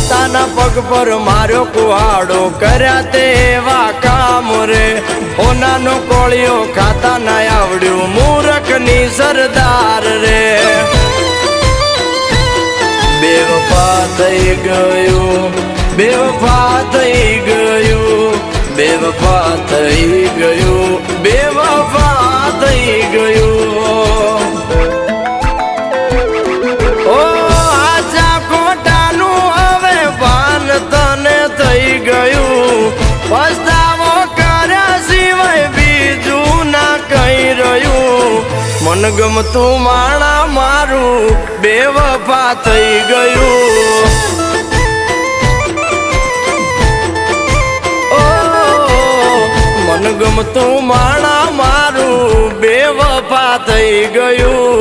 પોતાના પગ પર માર્યો કુહાડો, કર્યા તેવા કામ રે. ઓનાનો કોળિયો ખાતા ના આવડ્યું, મૂરખની સરદાર રે. બેવફા થઈ ગયું, બેવફા થઈ ગયું, બેવફા થઈ ગયું, બેવફા થઈ ગયું. ઓ આજા ખોટાનું હવે ભાન તને થઈ ગયું, પસ્તાવો કર્યા સિવાય બીજું ના કઈ રહ્યું. મન ગમતું માણા મારું બેવફા થઈ ગયું. ઓ મન ગમતું માણા મારું બેવફા થઈ ગયું.